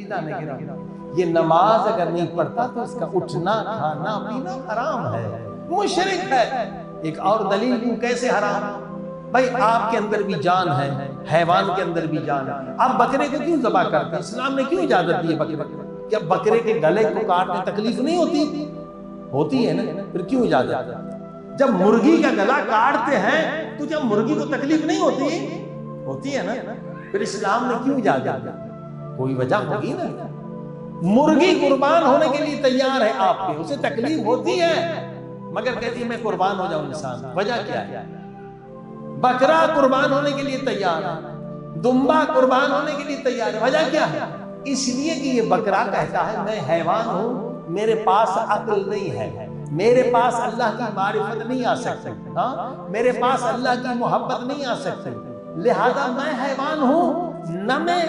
लाने के ये नमाज अगर नहीं पढ़ता तो इसका उठना खाना पीना हराम है, मुशरिक है। एक और दलील दूं कैसे हराम। भाई आपके अंदर भी जान है, हैवान के अंदर भी जान है, आप बकरे को क्यों ज़बह करते हैं? इस्लाम ने क्यों इजाजत दी है बकरे? क्या बकरे के गले को काटने तकलीफ नहीं होती? होती है ना, फिर क्यों इजाजत? जब मुर्गी का गला काटते हैं तो जब मुर्गी को तकलीफ नहीं होती? होती है ना, फिर इस्लाम ने क्यों इजाजत दी? कोई वजह होगी ना। मुर्गी कुर्बान होने के लिए तैयार है आपके, उसे तकलीफ होती है मगर कहती है मैं कुर्बान हो जाऊं इंसान। वजह क्या है? बकरा कुर्बान होने के लिए तैयार है, दुम्बा कुर्बान होने के लिए तैयार है। वजह क्या है? इसलिए कि ये बकरा कहता है मैं हैवान हूं, मेरे पास अक्ल नहीं है, मेरे पास अल्लाह की मारिफत नहीं आ सकती, हाँ मेरे पास अल्लाह की मोहब्बत नहीं आ सकती, लिहाजा मैं हैवान हूं, न मैं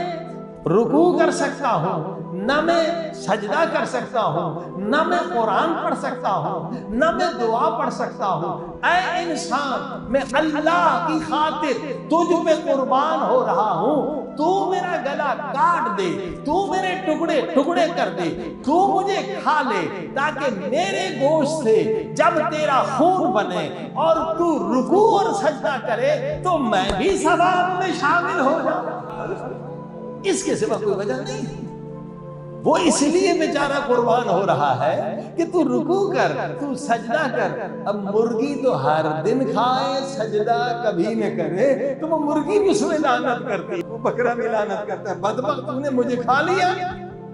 रुकू कर सकता हूं, न मैं सजदा कर सकता हूं, न मैं कुरान पढ़ सकता हूं, न मैं दुआ पढ़ सकता हूं। ऐ इंसान, मैं अल्लाह की खातिर तुझ पे कुर्बान हो रहा हूं, तू मेरा गला काट दे, तू मेरे टुकड़े टुकड़े कर दे, तू मुझे खा ले ताकि मेरे गोश्त से जब तेरा खून बने और तू रुकू और सजदा करे तो मैं भी सवाब में शामिल हो जाऊं। इसके सिवा कोई वजह नहीं। वो इसलिए बेचारा कुर्बान हो रहा है कि तू रुकू कर, तू सजदा कर। अब मुर्गी तो हर दिन खाए, सजदा कभी न करे, तो वो मुर्गी भी उसमें लानत करती है, वो बकरा भी लानत करता है। बदबख्त तूने मुझे खा लिया,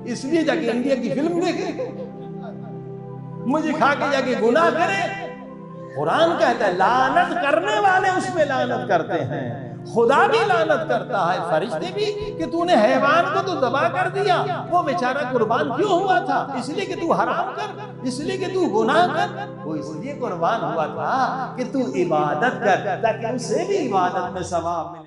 इसलिए जाके इंडिया की फिल्म देखे, मुझे खा के जाके गुनाह करे। कुरान कहता है लानत करने वाले उसमें लानत करते हैं, खुदा भी लानत करता है, फरिश्ते भी, कि तूने हैवान को तो दबा कर दिया। वो बेचारा कुर्बान क्यों हुआ था? इसलिए कि तू हराम कर, इसलिए कि तू गुनाह कर। वो इसलिए कुर्बान हुआ था कि तू इबादत कर ताकि उसे भी इबादत में सवाब मिले।